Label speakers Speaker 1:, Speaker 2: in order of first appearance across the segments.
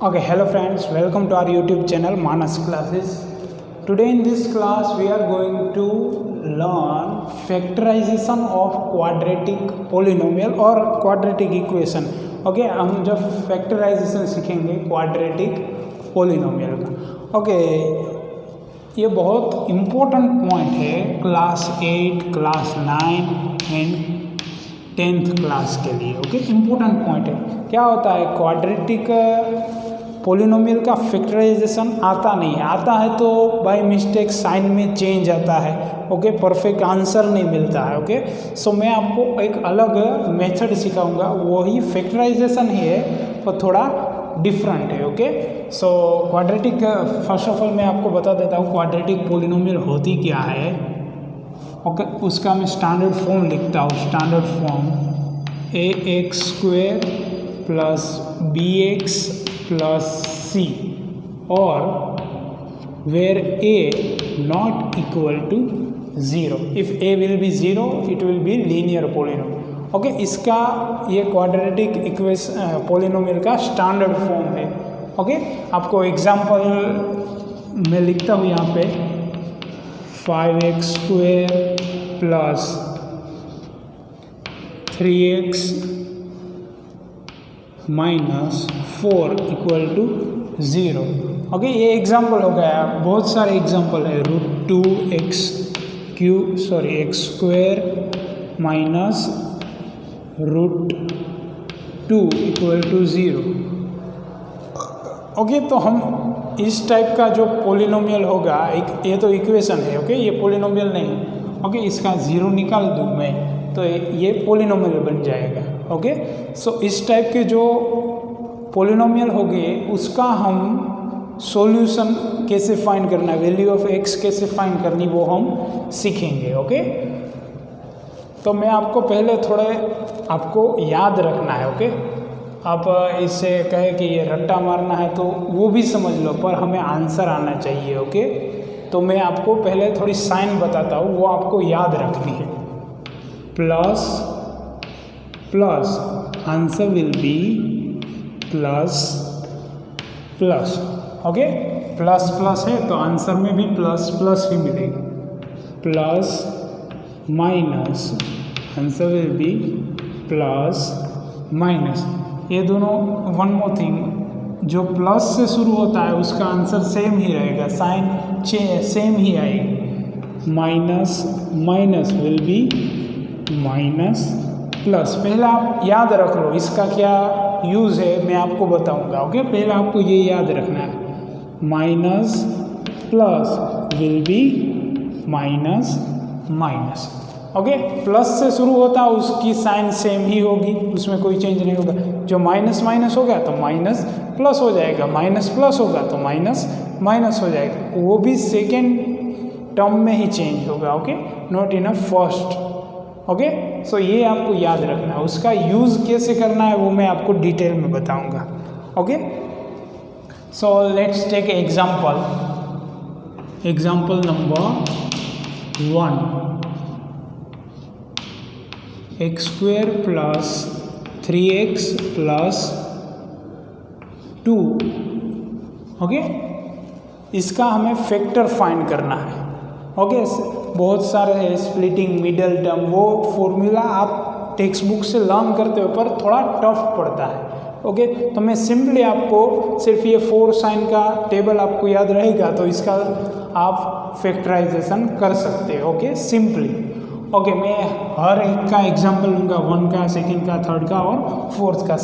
Speaker 1: Okay, hello friends, welcome to our YouTube channel Manas Classes. Today in this class we are going to learn factorization of quadratic polynomial or quadratic equation. Okay, हम जब factorization सीखेंगे quadratic polynomial का. Okay, ये बहुत important point है class 8, class 9 and 10th class के लिए. Okay, important point है. क्या होता है, क्वाड्रेटिक पोलिनोमियल का फैक्टराइजेशन आता नहीं है, आता है तो बाय मिस्टेक साइन में चेंज आता है. ओके, परफेक्ट आंसर नहीं मिलता है. ओके, सो मैं आपको एक अलग मेथड सिखाऊंगा, वही फैक्टराइजेशन ही है पर थोड़ा डिफरेंट है. Okay, so quadratic, first of all मैं आपको बता देता हूँ क्वाड्रेटिक पोलिनोमियल होती क्या है. ओके, उसका मैं स्टैंडर्ड फॉर्म लिखता हूँ. Standard form ax² plus bx plus c और where a not equal to 0. if a will be 0 it will be linear polynomial. Okay, इसका ये क्वाड्रेटिक इक्वेशन पोलिनोमियल का स्टैंडर्ड फॉर्म है. ओके, आपको एग्जांपल मैं लिखता हूँ यहाँ पे 5x² plus 3x minus 4 equal to 0. Okay, ये एग्जांपल हो गया. बहुत सारे एग्जांपल है. x² minus √2 equal to 0. Okay, तो हम इस टाइप का जो पोलिनोमियल होगा, एक ये तो इक्वेशन है. ओके, ये पोलिनोमियल नहीं. ओके, इसका 0 निकाल दूँ मैं तो ये पोलिनोमियल बन जाएगा. ओके, सो इस टाइप के जो पोलिनोमियल हो गए उसका हम सॉल्यूशन कैसे फाइंड करना, वैल्यू ऑफ x कैसे फाइंड करनी, वो हम सीखेंगे. ओके, तो मैं आपको पहले थोड़े आपको याद रखना है. ओके, आप इससे कहे कि ये रट्टा मारना है तो वो भी समझ लो, पर हमें आंसर आना चाहिए. ओके, तो मैं आपको पहले थोड़ी साइन बताता हूँ, वो आपको याद रखनी है. Plus plus answer will be plus plus. Okay, plus plus है तो आंसर में भी प्लस प्लस ही मिलेगा. Plus minus answer will be plus minus. ये दोनों, वन मोर थिंग, जो प्लस से शुरू होता है उसका आंसर सेम ही रहेगा, साइन सेम ही आएगी. Minus minus will be minus plus. पहले आप याद रख लो इसका क्या यूज़ है, मैं आपको बताऊंगा. ओके, पहले आपको ये याद रखना है, minus plus will B minus minus. Okay, plus से शुरू होता है उसकी साइन सेम ही होगी, उसमें कोई चेंज नहीं होगा. जो माइनस माइनस होगा तो माइनस प्लस हो जाएगा, माइनस प्लस होगा तो माइनस माइनस हो जाएगा. वो भी सेकेंड टर्म में ही चेंज होगा. Okay, not in a first. Okay, so ये आपको याद रखना है. उसका यूज़ कैसे करना है वो मैं आपको डिटेल में बताऊंगा. Okay, so let's take example. Example number 1, x² plus 3x plus 2. Okay, इसका हमें फैक्टर फाइंड करना है. ओके, बहुत सारे है, स्प्लिटिंग, मिडल टर्म, वो फॉर्मूला आप टेक्स्ट बुक से लर्न करते हो पर थोड़ा टफ पड़ता है. ओके, तो मैं सिंपली आपको सिर्फ ये 4 साइन का टेबल आपको याद रहेगा तो इसका आप फैक्टराइजेशन कर सकते हो. Okay, simply. ओके, मैं हर एक का एग्जांपल लूँगा, 1 का, 2nd का, 3rd का और 4th का.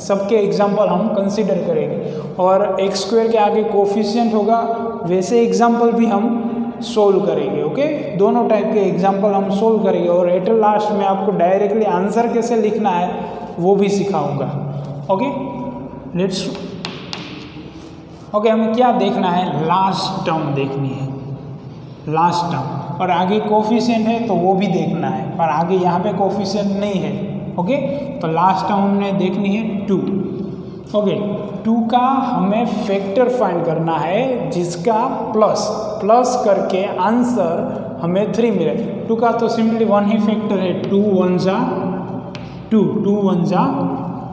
Speaker 1: सबके एग्जांपल हम कंसीडर करेंगे और x² के आगे कोफिशिएंट होगा वैसे एग्जांपल भी हम सोल्व करेंगे. ओके, दोनों टाइप के एग्जांपल हम सोल्व करेंगे और एट लास्ट में आपको डायरेक्टली आंसर कैसे लिखना है वो भी सिखाऊंगा. Okay, let's. ओके, हमें क्या देखना है, लास्ट टर्म देखनी है, लास्ट टर्म. और आगे कोफिशिएंट है तो वो भी देखना है, पर आगे यहाँ पे कोफिशिएंट नहीं है. ओके, तो लास्ट टर्म हमने देखनी है 2. ओके, 2 का हमें फैक्टर फाइंड करना है जिसका प्लस प्लस करके आंसर हमें 3 मिले. 2 का तो सिंपली 1 ही फैक्टर है, 2 1 जा 2, 2 1 जा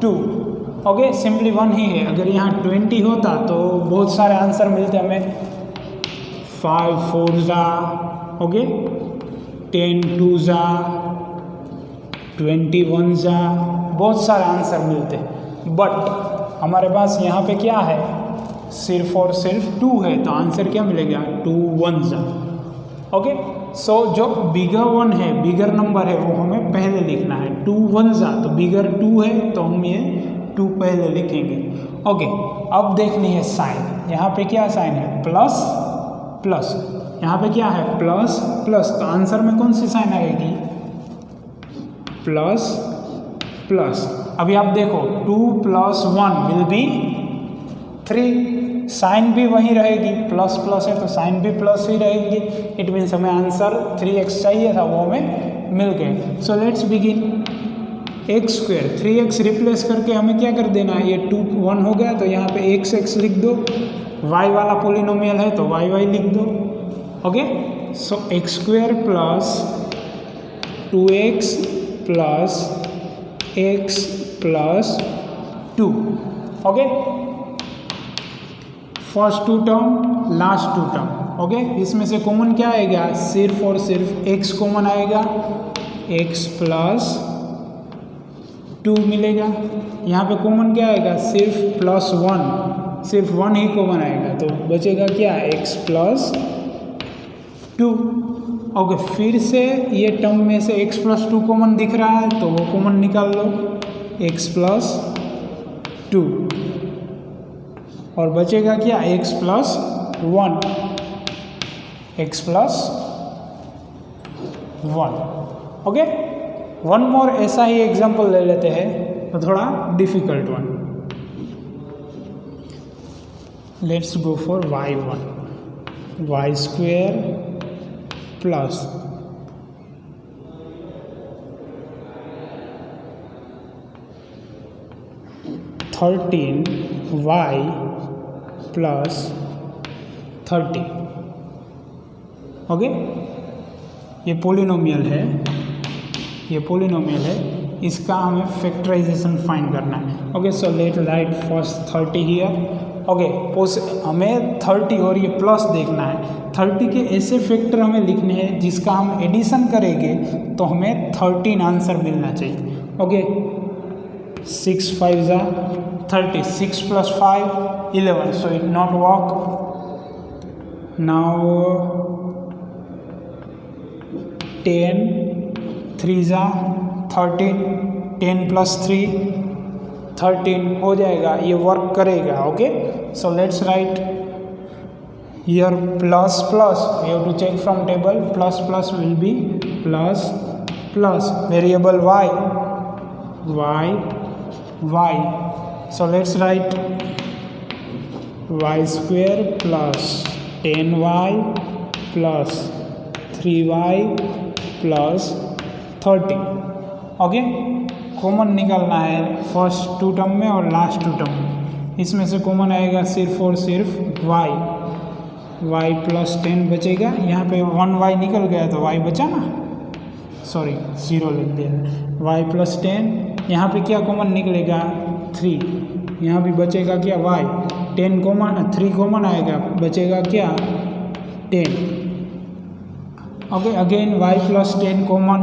Speaker 1: 2. ओके, सिंपली 1 ही है। अगर यहाँ 20 होता तो बहुत सारे आंसर मिलते हमें। 5 4 जा, ओके, 10 2 जा, 21 जा, बहुत सारे आंसर मिलते। बट हमारे पास यहाँ पे क्या है, सिर्फ और सिर्फ 2 है, तो आंसर क्या मिलेगा, 2 1 जा। ओके, सो जो बिगर 1 है, बिगर नंबर है, वो हमें पहले लिखना है। 2 1 जा, तो बिगर 2 है तो हम ये 2 पहले लिखेंगे। ओके, अब देखनी है साइन। यहाँ पे क्या साइन है, प्लस प्लस, यहाँ पे क्या है, प्लस प्लस, तो आंसर में कौन सी साइन आएगी, प्लस प्लस। अभी आप देखो 2 + 1 विल बी 3, साइन भी वही रहेगी, प्लस प्लस है तो साइन भी प्लस ही रहेगी। इट मीन्स हमें आंसर 3x चाहिए था, वो हमें मिल गए। So let's begin. x², 3x replace करके हमें क्या कर देना है, ये 2 1 हो गया तो यहाँ पे x लिख दो। y वाला पोलिनोमियल है तो y लिख दो। ओके, सो x² + 2x + x + 2। Okay, first 2 term, last 2 term. Okay, इसमें से कॉमन क्या आएगा, सिर्फ और सिर्फ x कॉमन आएगा, x + 2 मिलेगा। यहाँ पे कॉमन क्या आएगा, सिर्फ +1, सिर्फ 1 ही कॉमन आएगा, तो बचेगा क्या, x + 2। ओके, फिर से ये टर्म में से x + 2 कॉमन दिख रहा है तो वो कॉमन निकाल लो, x + 2, और बचेगा क्या, x + 1, x + 1। Okay, one more ऐसा ही एग्जाम्पल ले लेते हैं, तो थोड़ा difficult one. Let's go for y1, y² + 13y + 30। Okay, ये पोलिनोमियल है, ये पोलिनोमियल है, इसका हमें फैक्टराइजेशन फाइंड करना है। Okay, so let right first 30 here. Okay, हमें 30 और ये प्लस देखना है। 30 के ऐसे फैक्टर हमें लिखने हैं जिसका हम एडिशन करेंगे तो हमें 13 आंसर मिलना चाहिए। ओके, 6 5 जा 30, 6 + 5 11, so it not work। now 10 3 जा 13, 10 + 3 13 हो जाएगा, ये वर्क करेगा। Okay, so let's write here plus plus, you have to check from table, plus plus will be plus plus, variable y, so let's write y² + 10y + 3y + 30। Okay, common निकालना है first 2 term में और last 2 term में। इसमें से common आएगा सिर्फ और सिर्फ y + 10 बचेगा। यहाँ पे 1y निकल गया तो y बचा ना, सॉरी 0 लिख दिया। y + 10, यहाँ पे क्या कॉमन निकलेगा, 3, यहाँ भी बचेगा क्या, y, 10 कॉमन, 3 कॉमन आएगा, बचेगा क्या, 10। Okay, again y + 10 common,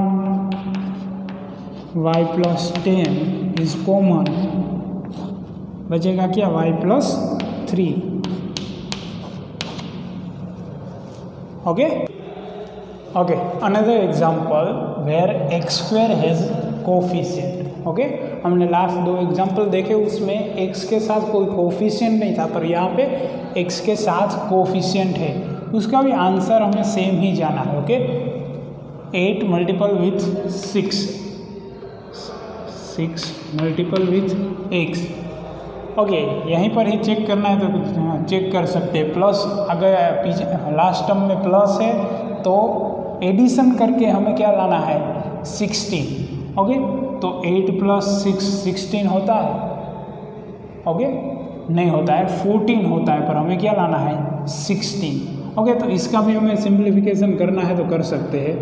Speaker 1: y + 10 is common, बचेगा क्या, y + 3। Okay, okay, another example where x² has coefficient. Okay, हमने लास्ट 2 एग्जाम्पल देखे, उसमें x के साथ कोई कोफिशिएंट नहीं था, पर यहाँ पे x के साथ कोफिशिएंट है, उसका भी आंसर हमें सेम ही जाना है। Okay, 8 × 6, 6 × x। ओके, यहीं पर ही चेक करना है तो चेक कर सकते हैं। प्लस अगर पीछे लास्ट टर्म में प्लस है तो एडिशन करके हमें क्या लाना है, 16। ओके, तो 8 + 6 16 होता है, ओके, नहीं होता है, 14 होता है, पर हमें क्या लाना है, 16। ओके, तो इसका भी हमें सिंप्लीफिकेशन करना है तो कर सकते हैं।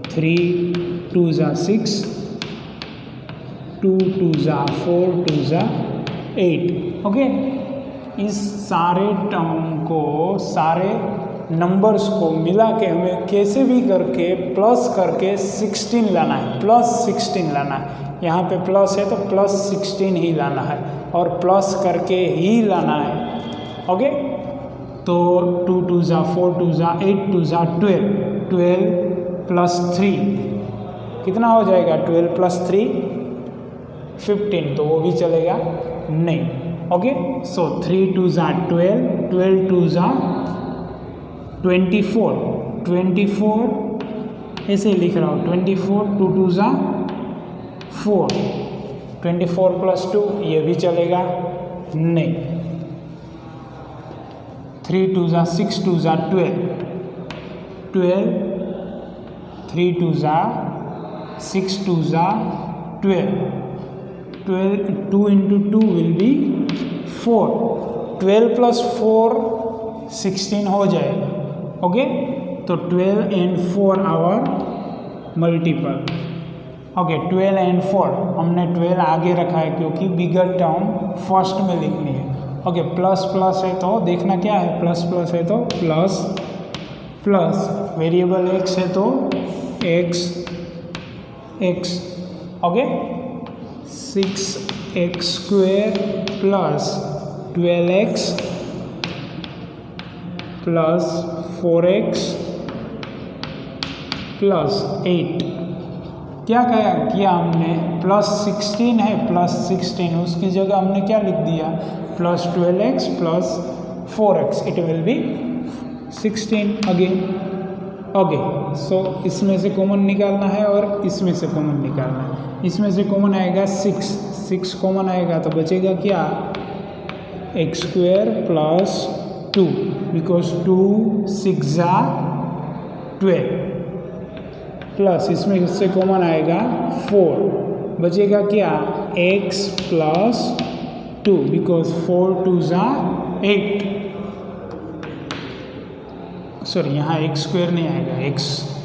Speaker 1: 3 2 जा 6, 2 2 जा 4, 2 जा 8। ओके, इस सारे टर्म को, सारे नंबर्स को मिला के हमें कैसे भी करके प्लस करके 16 लाना है, प्लस 16 लाना है। यहाँ पे प्लस है तो प्लस 16 ही लाना है और प्लस करके ही लाना है। ओके, तो 2 2 ज़ा 4 2 ज़ा 8 2 ज़ा 12, 12 प्लस 3 कितना हो जाएगा? 12 प्लस 3 15, तो वो भी चलेगा नहीं। ओके, सो 3 2 ज़ा 12, 12 2 ज़ा 24, 24 ऐसे ही लिख रहा हूँ, 24 2 2 ज़ा 4, 24 प्लस 2 ये भी चलेगा नहीं। 3 2 ज़ा 6 2 ज़ा 12, 12 3 2 ज़ा 6 2 ज़ा 12, 12 2 into 2 will be 4, 12 plus 4 16 हो जाएगा। ओके, तो 12 and 4 our multiple. Okay, 12 and 4 हमने 12 आगे रखा है क्योंकि बिगर टर्म फर्स्ट में लिखनी है। ओके, प्लस प्लस है तो देखना क्या है, प्लस प्लस है तो प्लस प्लस, वेरिएबल एक्स है तो x x. Okay, 6x square plus 12x plus 4x plus 8। क्या किया हमने? प्लस 16 है, प्लस 16 उसकी जगह हमने क्या लिख दिया? Plus 12x plus 4x, it will be 16 again. Okay, so इसमें से कॉमन निकालना है और इसमें से कॉमन निकालना है। इसमें से कॉमन आएगा 6 कॉमन आएगा तो बचेगा क्या? x स्क्वेयर प्लस 2, बिकॉज 2 6 ज़ा 12 प्लस इसमें से कॉमन आएगा 4, बचेगा क्या? x प्लस 2, बिकॉज 4 2 ज़ा 8। सॉरी, यहाँ x स्क्वेयर नहीं आएगा, x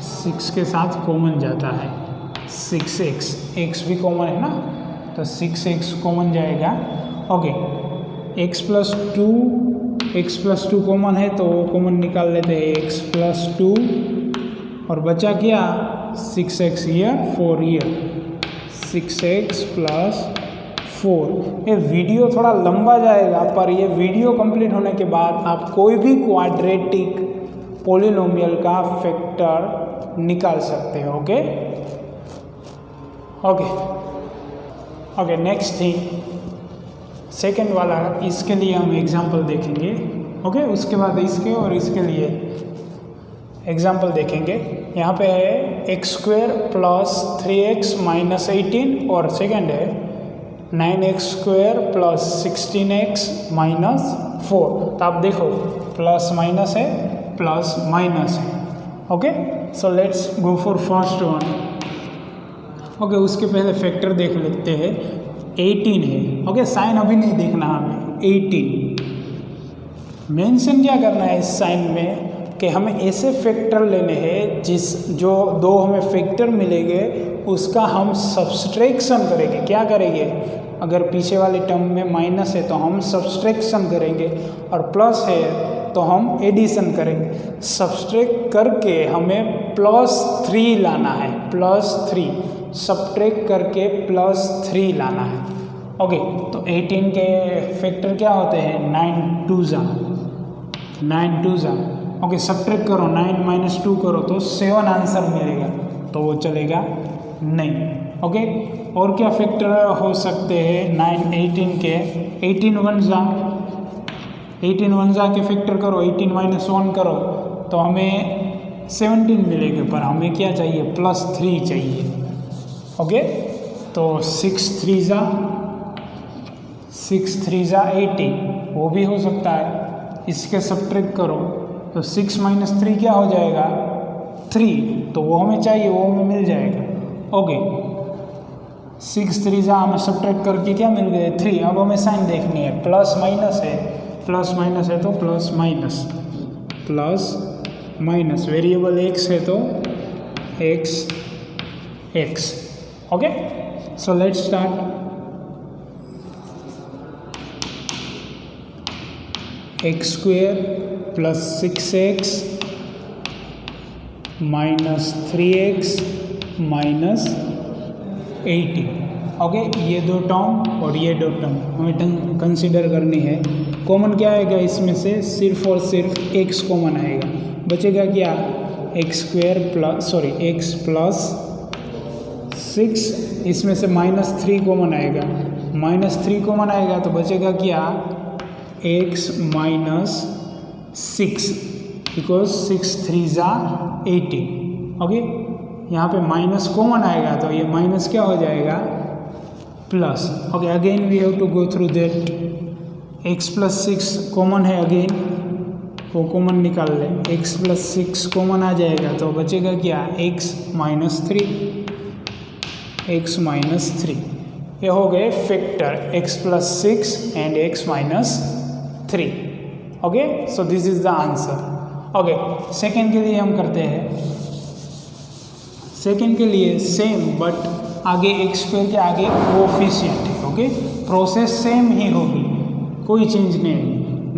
Speaker 1: 6 के साथ कॉमन जाता है, 6x, x भी कॉमन है ना, तो 6x कॉमन जाएगा। ओके, x प्लस 2 कॉमन है तो कॉमन निकाल लेते हैं, x प्लस 2 और बचा क्या? 6x year 4 year, 6x plus 4। ये वीडियो थोड़ा लंबा जाएगा पर ये वीडियो कंप्लीट होने के बाद आप कोई भी क्वाड्रेटिक पॉलिनोमियल का फैक्टर निकाल सकते हो। Okay okay okay, next thing, second वाला, इसके लिए हम एग्जाम्पल देखेंगे। ओके, उसके बाद इसके और इसके लिए एग्जाम्पल देखेंगे। यहाँ पे है x square plus 3x minus 18 और सेकेंड है 9x square plus 16x minus 4। तो आप देखो प्लस माइनस है, प्लस माइनस है। Okay, so let's go for first one. Okay, उसके पहले फैक्टर देख लेते हैं। 18 है। ओके, साइन अभी नहीं देखना हमें। 18 मेंशन क्या करना है इस साइन में कि हमें ऐसे फैक्टर लेने हैं जो दो हमें फैक्टर मिलेंगे उसका हम सब्सट्रैक्शन करेंगे। क्या करेंगे? अगर पीछे वाले टर्म में माइनस है तो हम सब्सट्रैक्शन करेंगे और प्लस है तो हम एडिशन करेंगे। सब्सट्रैक्ट करके हमें +3 लाना है, +3 सब्ट्रैक्ट करके +3 लाना है। ओके, तो 18 के फैक्टर क्या होते हैं? 9 2 ज़ा। ओके, सब्ट्रैक्ट करो, 9 माइनस 2 करो तो 7 आंसर मिलेगा, तो वो चलेगा नहीं। ओके, और क्या फैक्टर हो सकते हैं 9 18 के? 18 1 ज़ा के फैक्टर करो, 18 माइनस 1 करो तो हमें 17 मिलेगा, पर हमें क्या चाहिए? +3 चाहिए। ओके, तो 6 3 ज़ा 18, वो भी हो सकता है। इसके सब्ट्रैक्ट करो तो 6 माइनस 3 क्या हो जाएगा? 3, तो वो हमें चाहिए, वो हमें मिल जाएगा। ओके, 6 3 ज़ा हमें सब्ट्रैक्ट करके क्या मिल गए? 3। अब हमें साइन देखनी है, प्लस माइनस है तो प्लस माइनस, वेरिएबल x है तो x। Okay, so let's start. X square plus 6x minus 3x minus 18। Okay, ये दो टर्म और ये दो टर्म हमें कंसिडर करनी है। कॉमन क्या आएगा इसमें से? सिर्फ और सिर्फ x कॉमन आएगा। बचेगा क्या? एक्स स्क्वेयर एक्स प्लस 6, इसमें से -3 कॉमन आएगा। -3 कॉमन आएगा तो बचेगा क्या? x माइनस 6, बिकॉज 6 3 ज़ा 18। ओके, यहाँ पे माइनस कॉमन आएगा तो ये माइनस क्या हो जाएगा? Plus. Okay, again we have to go through that. x plus 6 common है, अगेन वो कॉमन निकाल लें। x प्लस 6 कॉमन आ जाएगा तो बचेगा क्या? x minus 3, x minus 3। ये हो गए factor x plus 6 and x minus 3। Okay, so this is the answer. Okay, second के लिए हम करते हैं। सेकेंड के लिए सेम, बट आगे एक्स स्क्वायर के आगे कोफिशिएंट है। ओके, प्रोसेस सेम ही होगी, कोई चेंज नहीं है।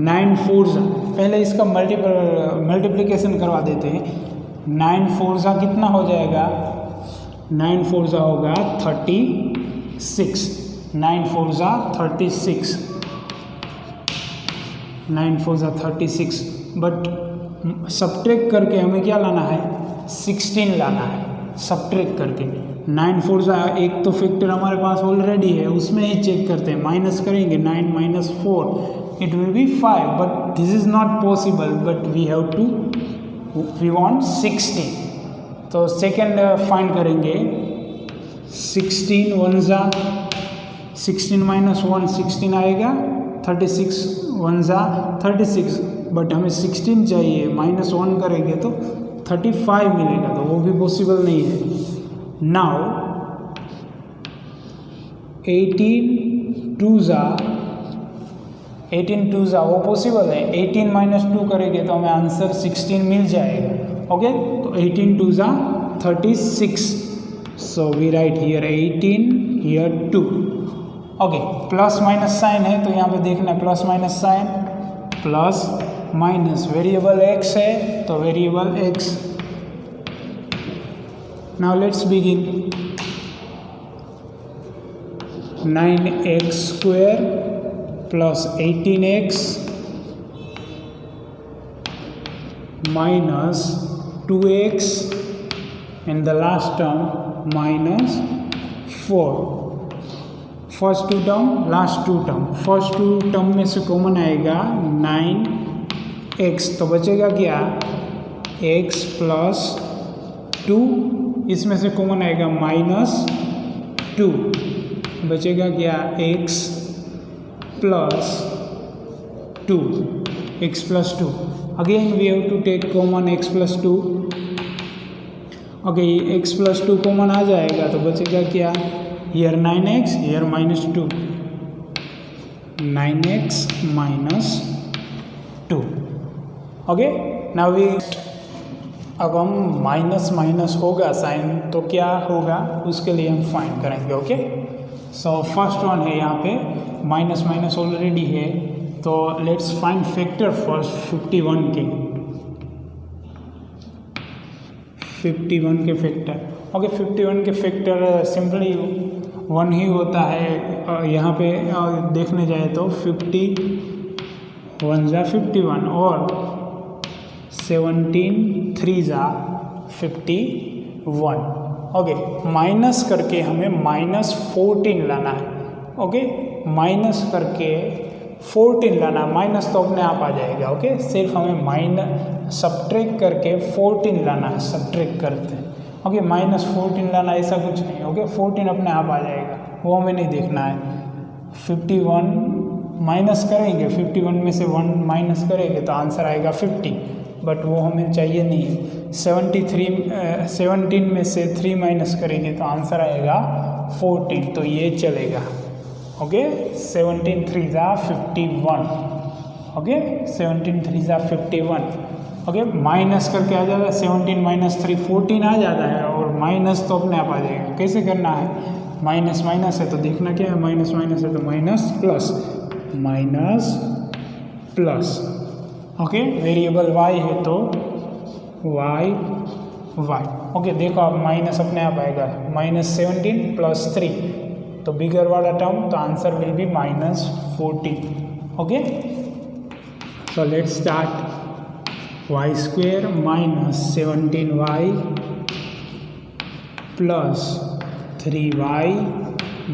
Speaker 1: 9 4 पहले इसका मल्टीप्लिकेशन करवा देते हैं। 9 4 कितना हो जाएगा? 9 4 होगा 36। 9 4 36, 9 4 36। बट सब्ट्रैक्ट करके हमें क्या लाना है? 16 लाना है सब्ट्रैक्ट करके। 9 4 एक तो फैक्टर हमारे पास ऑलरेडी है, उसमें ही चेक करते हैं। माइनस करेंगे 9 minus 4, it will be 5, but this is not possible, but we want 16। तो सेकेंड फाइंड करेंगे। 16 1 ज़ा 16 माइनस 1 16 आएगा। 36 1 ज़ा 36, बट हमें 16 चाहिए, -1 करेंगे तो 35 मिलेगा, तो वो भी पॉसिबल नहीं है। नाउ 18 2 ज़ा वो पॉसिबल है। 18 माइनस 2 करेंगे तो हमें आंसर 16 मिल जाएगा। ओके, तो 18 2 ज़ा 36, so we write here 18 here 2। Okay, plus minus sign है तो यहाँ पे देखना है plus minus sign, plus minus variable x है तो variable x। Now let's begin. 9x square plus 18x minus 2x and the last term minus 4। First 2 term, last 2 term. First 2 term में से कॉमन आएगा 9x, तो बचेगा क्या? x plus 2, इसमें से कॉमन आएगा -2, बचेगा क्या? x plus 2, x plus 2। Again we have to take common x plus 2। Okay, x plus 2 common आ जाएगा तो बचेगा क्या? Here 9x, here -2, 9x minus 2। Okay, now we, अब हम माइनस माइनस होगा साइन तो क्या होगा उसके लिए हम फाइंड करेंगे। ओके, सो फर्स्ट वन है, यहाँ पे माइनस माइनस ऑलरेडी है, तो लेट्स फाइंड फैक्टर फर्स्ट 51 के। 51 के फैक्टर। ओके, 51 के फैक्टर सिंपली 1 ही होता है। यहाँ पे देखने जाए तो 50 1 ज़ा 51 और 17 3 ज़ा 51। ओके, माइनस करके हमें -14 लाना है। ओके, माइनस करके 14 लाना, माइनस तो अपने आप आ जाएगा। ओके, सिर्फ हमें सब्ट्रैक्ट करके 14 लाना है, सब्ट्रैक्ट करते हैं। ओके, -14 लाना, ऐसा कुछ नहीं। ओके, 14 अपने आप आ जाएगा, वो हमें नहीं देखना है। 51 माइनस करेंगे, 51 में से 1 माइनस करेंगे तो आंसर आएगा 50, बट वो हमें चाहिए नहीं है। 17 में से 3 माइनस करेंगे तो आंसर आएगा 14, तो ये चलेगा। ओके, 17 3 ज़ा 51। ओके, 17 3 ज़ा 51। ओके, माइनस करके आ जाएगा 17 माइनस 3 14 आ जाता है, और माइनस तो अपने आप आ जाएगा। कैसे करना है? माइनस माइनस है तो देखना क्या है, माइनस माइनस है तो minus plus, minus plus, okay, variable y है तो y y, ओके। देखो आप माइनस अपने आप आएगा, -17 + 3, तो बिगर वाला टर्म, तो answer will be -14, okay. So let's start, y² -17y + 3y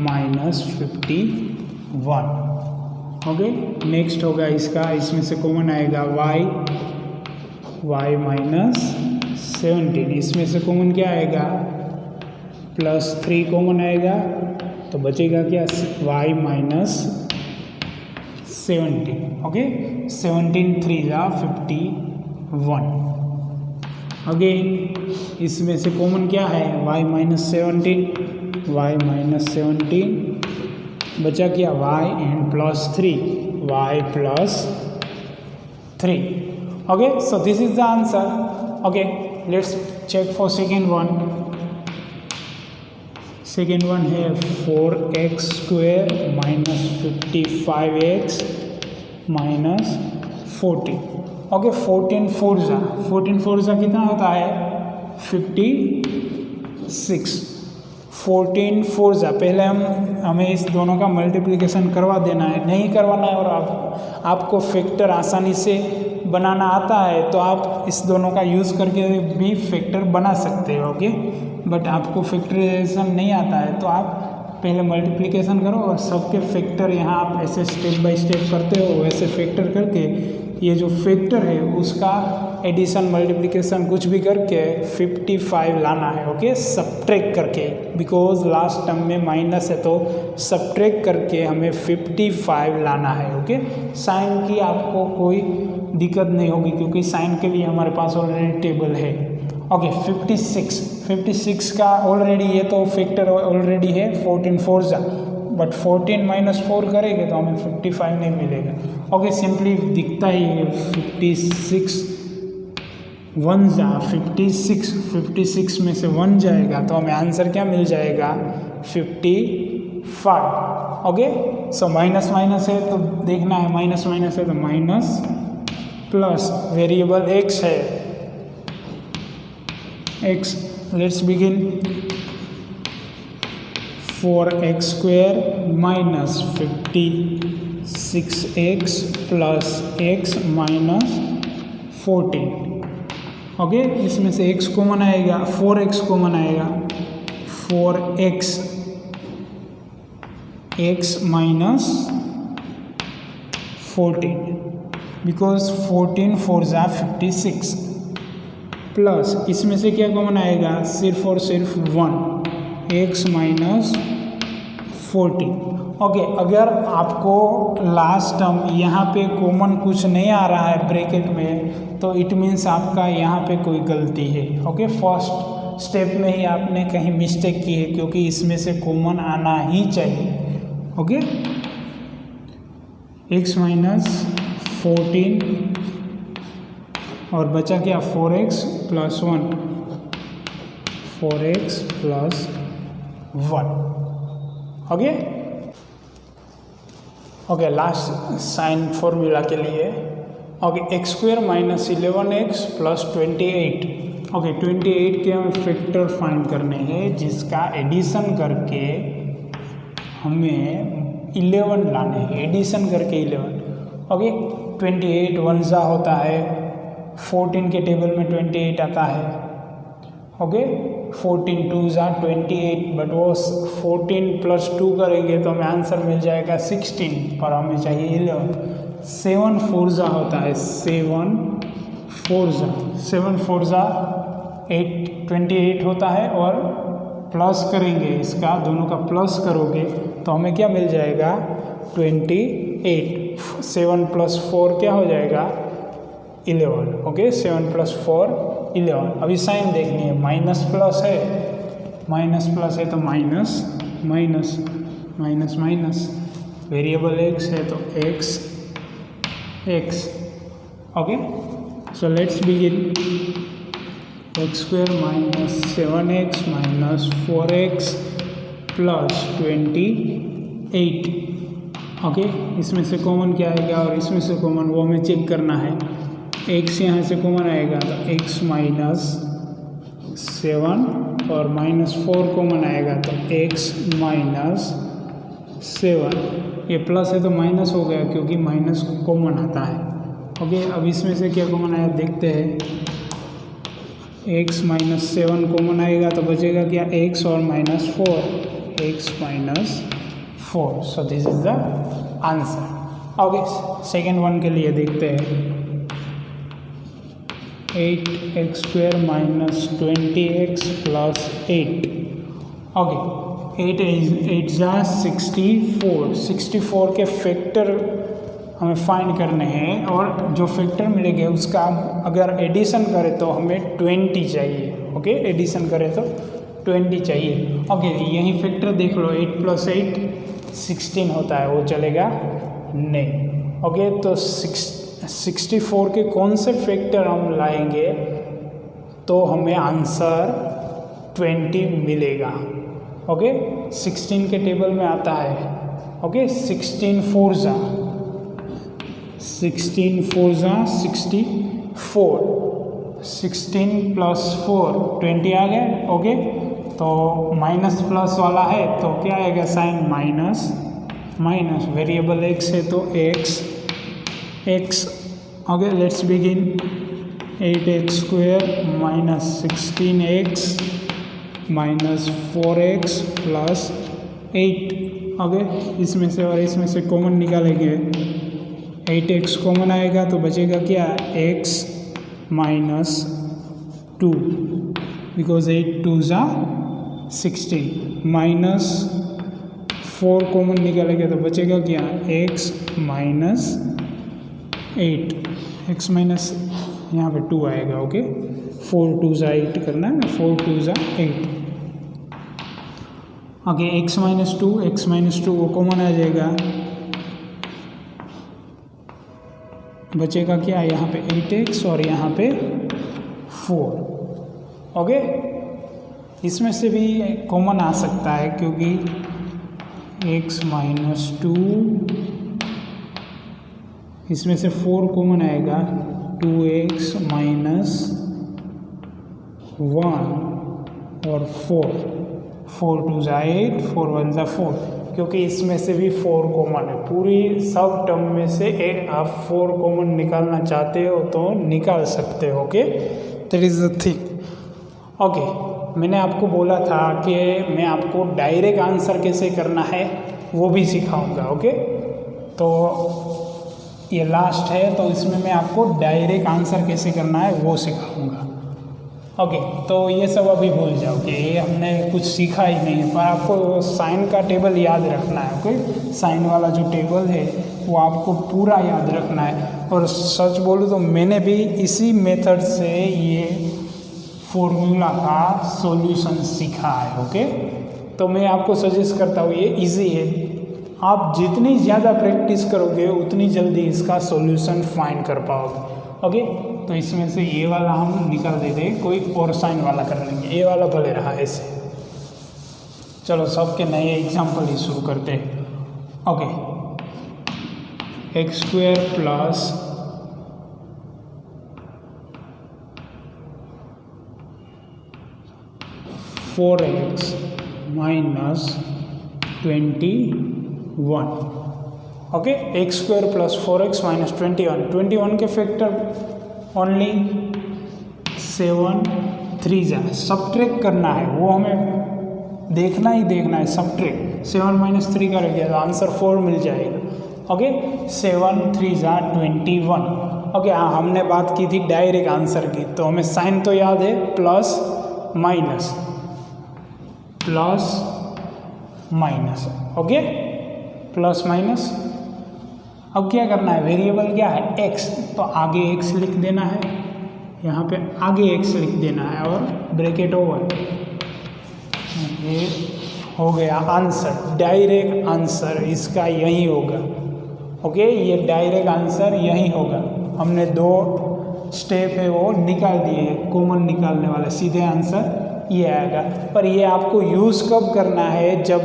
Speaker 1: -51, okay. Next होगा इसका, इसमें से कॉमन आएगा y -17, इसमें से कॉमन क्या आएगा, +3 कॉमन आएगा, तो बचेगा क्या, y -17, ओके। 17 3 51, अगेन इसमें से कॉमन क्या है, y -17 बचा क्या, y and +3 y +3, okay. So this is the answer, okay. Let's check for second one. Second one है 4x² -55x -40, ओके। 14 4 जा कितना होता है, 56। 14 4 जा, पहले हमें इस दोनों का मल्टीप्लिकेशन करवा देना है, नहीं करवाना है, और आपको फैक्टर आसानी से बनाना आता है तो आप इस दोनों का यूज़ करके भी फैक्टर बना सकते हो, ओके। बट आपको फैक्टराइजेशन नहीं आता है तो आप पहले मल्टीप्लिकेशन करो और सबके फैक्टर यहाँ आप ऐसे स्टेप बाय स्टेप करते हो, वैसे फैक्टर करके ये जो फैक्टर है उसका एडिशन मल्टीप्लिकेशन कुछ भी करके 55 लाना है, ओके, सब्ट्रैक्ट करके, बिकॉज लास्ट टर्म में माइनस है तो सब्ट्रैक्ट करके हमें 55 लाना है, ओके। साइन की आपको कोई दिक्कत नहीं होगी क्योंकि साइन के लिए हमारे पास ऑलरेडी टेबल है, ओके। 56 का ऑलरेडी ये तो फैक्टर ऑलरेडी है 14 4 जा, बट 14 -4 करेंगे तो हमें 55 नहीं मिलेगा, ओके। सिंपली दिखता ही है 56 1 जा 56 में से 1 जाएगा तो हमें आंसर क्या मिल जाएगा, 55, ओके। सो माइनस है तो देखना है, माइनस है तो माइनस, प्लस वेरिएबल x है, x, let's begin. 4x² -56x + x -14, okay. इसमें से x कॉमन आएगा, 4x कॉमन आएगा, 4x -14, बिकॉज 14 4 जा 56, प्लस इसमें से क्या कॉमन आएगा, सिर्फ और सिर्फ 1, x -14, ओके। अगर आपको लास्ट टर्म यहाँ पे कॉमन कुछ नहीं आ रहा है ब्रैकेट में तो इट मीन्स आपका यहाँ पे कोई गलती है, ओके। फर्स्ट स्टेप में ही आपने कहीं मिस्टेक की है क्योंकि इसमें से कॉमन आना ही चाहिए, ओके। x -14 और बचा क्या, 4x + 1, 4x + 1, okay. Okay, last sign formula के लिए, ओके। x² -11x + 28, okay. 28 के हमें फैक्टर फाइंड करने हैं जिसका एडिशन करके हमें 11 लाने हैं, एडिशन करके 11, ओके। 28 1 जा होता है, 14 के टेबल में 28 आता है, ओके। 14 2 जा 28, बट वो 14 + 2 करेंगे तो हमें आंसर मिल जाएगा 16, पर हमें चाहिए 11। 7 4 जा होता है, 7 4 जा 28 होता है, और प्लस करेंगे इसका, दोनों का प्लस करोगे तो हमें क्या मिल जाएगा, 28। 7 + 4 क्या हो जाएगा, 11, ओके। 7 + 4 11। अभी साइन देखनी है, माइनस प्लस है तो माइनस, वेरिएबल x है तो x, okay. So let's begin. x² -7x -4x + 28, okay, इसमें से कॉमन क्या आएगा और इसमें से कॉमन, वो हमें चेक करना है। x यहाँ से कॉमन आएगा तो x -7 और -4 कॉमन आएगा तो x -7। ये प्लस है तो माइनस हो गया क्योंकि माइनस कॉमन आता है। ओके, अब इसमें से क्या कॉमन आया देखते हैं। x -7 कॉमन आएगा तो बचेगा क्या, x और -4, x -4। So this is the answer. Okay, second one के लिए देखते हैं। 8x² - 20x + 8। ओके, 8 जा 64। 64 के फैक्टर हमें फाइंड करने हैं और जो फैक्टर मिलेंगे उसका अगर एडिशन करें तो हमें 20 चाहिए। ओके, एडिशन करें तो 20 चाहिए। ओके, यही फैक्टर देख लो, 8 + 8 16 होता है, वो चलेगा नहीं। ओके, तो 64 के कौन से फैक्टर हम लाएंगे तो हमें आंसर 20 मिलेगा। ओके, 16 के टेबल में आता है। ओके, 16 4 जा 64। 16 + 4 20 आ गया। ओके, तो माइनस प्लस वाला है तो क्या आएगा, साइन माइनस। वेरिएबल x है तो x। Okay, let's begin. 8x² - 16x - 4x + 8। Okay, इसमें से और इसमें से कॉमन निकालेंगे। 8x कॉमन आएगा तो बचेगा क्या, x -2 बिकॉज 8 2 जा 16 -4 कॉमन निकालेंगे तो बचेगा क्या, x -8। x माइनस यहाँ पे 2 आएगा। ओके, 4 2 जा 8 करना है, 4 2 जा 8। ओके, x -2 वो कॉमन आ जाएगा, बचेगा क्या, यहाँ पे 8x और यहाँ पे 4। ओके, इसमें से भी कॉमन आ सकता है क्योंकि x -2, इसमें से 4 कॉमन आएगा, 2x - 1 और 4 2 जा 8, 4 1 जा 4, क्योंकि इसमें से भी 4 कॉमन है। पूरी सब टर्म में से आप 4 कॉमन निकालना चाहते हो तो निकाल सकते हो। Okay, that is the thing. Okay, मैंने आपको बोला था कि मैं आपको डायरेक्ट आंसर कैसे करना है वो भी सिखाऊंगा। ओके, तो ये लास्ट है तो इसमें मैं आपको डायरेक्ट आंसर कैसे करना है वो सिखाऊंगा। ओके, तो ये सब अभी भूल जाओ कि ये हमने कुछ सीखा ही नहीं है, पर आपको साइन का टेबल याद रखना है। ओके, साइन वाला जो टेबल है वो आपको पूरा याद रखना है। और सच बोलूँ तो मैंने भी इसी मेथड से ये फॉर्मूला का सॉल्यूशन सीखा है। ओके, तो मैं आपको सजेस्ट करता हूँ, ये इजी है, आप जितनी ज़्यादा प्रैक्टिस करोगे उतनी जल्दी इसका सॉल्यूशन फाइंड कर पाओगे। ओके, तो इसमें से ये वाला हम निकाल देते हैं, कोई और साइन वाला कर लेंगे, ये वाला भले रहा ऐसे। चलो सबके नए एग्जाम्पल ही शुरू करते हैं। Okay, x² + 4x - 21। Okay, x² + 4x - 21 के फैक्टर ओनली 7 3 जा सब्ट्रैक्ट करना है, वो हमें देखना ही देखना है। सब्ट्रैक्ट 7 - 3 करेंगे तो आंसर 4 मिल जाएगा। ओके, 7 3 जा 21। ओके, हाँ, हमने बात की थी डायरेक्ट आंसर की, तो हमें साइन तो याद है, plus minus. Okay, plus minus. अब क्या करना है, वेरिएबल क्या है, x, तो आगे x लिख देना है, यहाँ पे आगे x लिख देना है और ब्रैकेट ओवर। ये हो गया आंसर, डायरेक्ट आंसर इसका यही होगा। ओके, ये डायरेक्ट आंसर यही होगा। हमने 2 स्टेप है वो निकाल दिए, कॉमन निकालने वाले, सीधे आंसर ये आएगा। पर ये आपको यूज़ कब करना है, जब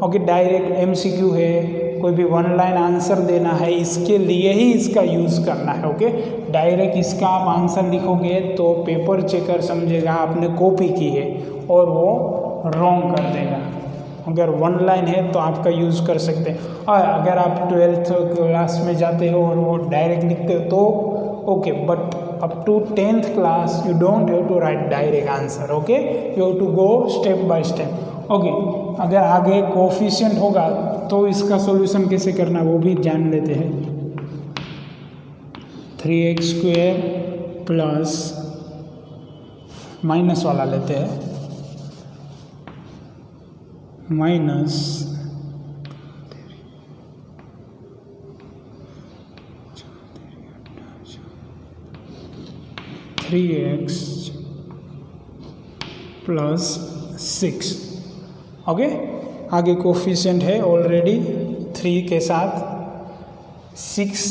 Speaker 1: ओके, डायरेक्ट MCQ है, कोई भी वन लाइन आंसर देना है, इसके लिए ही इसका यूज़ करना है। ओके, डायरेक्ट इसका आप आंसर लिखोगे तो पेपर चेकर समझेगा आपने कॉपी की है और वो रॉन्ग कर देगा। अगर वन लाइन है तो आपका यूज़ कर सकते हैं। और अगर आप 12th क्लास में जाते हो और वो डायरेक्ट लिखते हो तो okay, but up to 10th class you don't have to write direct answer. Okay, you have to go step by step. Okay, अगर आगे कोफिशिएंट होगा तो इसका सॉल्यूशन कैसे करना वो भी जान लेते हैं। 3x² प्लस माइनस वाला लेते हैं, माइनस 3x प्लस 6। ओके, आगे कोफिशिएंट है ऑलरेडी 3 के साथ, 6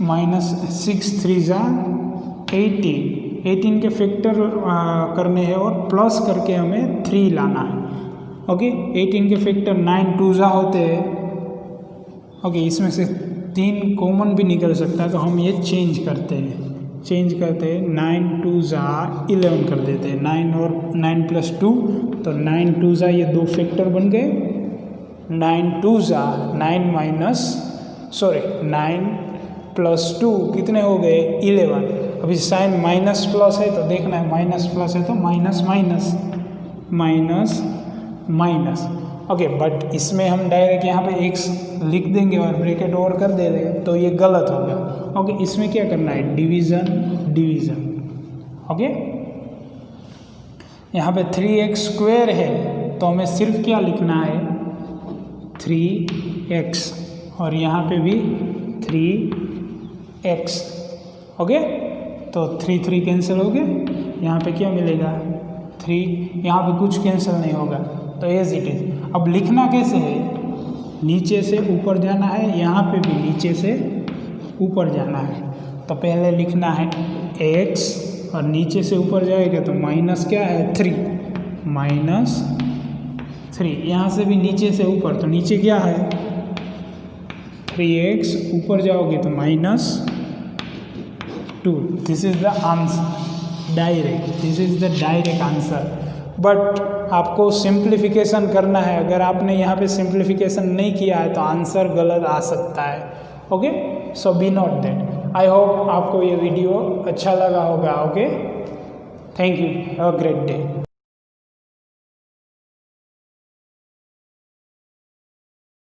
Speaker 1: माइनस 6 3 जा 18 के फैक्टर करने हैं और प्लस करके हमें 3 लाना है। ओके, 18 के फैक्टर 9 2 जा होते हैं। ओके, इसमें से 3 कॉमन भी निकल सकता है तो हम ये चेंज करते हैं 9 2 जा 11 कर देते हैं। 9 और 9 प्लस 2 तो 9 2 जा ये 2 फैक्टर बन गए। 9 2 जा 9 प्लस 2 कितने हो गए 11। अभी साइन माइनस प्लस है तो देखना है, माइनस प्लस है तो minus minus minus minus. Okay, but इसमें हम डायरेक्ट यहाँ पे x लिख देंगे और ब्रैकेट और कर दे देंगे तो ये गलत हो गया। ओके, इसमें क्या करना है, डिवीज़न। ओके, यहाँ पे 3x² है तो हमें सिर्फ क्या लिखना है 3x और यहाँ पे भी 3x। ओके, तो 3 3 कैंसिल हो गए, यहाँ पे क्या मिलेगा 3, यहाँ पे कुछ कैंसिल नहीं होगा तो एज इट इज़। अब लिखना कैसे है, नीचे से ऊपर जाना है, यहाँ पे भी नीचे से ऊपर जाना है। तो पहले लिखना है x और नीचे से ऊपर जाएगा तो माइनस क्या है 3, माइनस 3। यहाँ से भी नीचे से ऊपर तो नीचे क्या है 3x, ऊपर जाओगे तो minus 2। This is the answer direct, this is the direct answer. But आपको सिंप्लीफिकेशन करना है, अगर आपने यहाँ पे सिंप्लीफिकेशन नहीं किया है तो आंसर गलत आ सकता है। Okay, so be not that. I hope आपको ये वीडियो अच्छा लगा होगा। Okay, thank you, have a great day.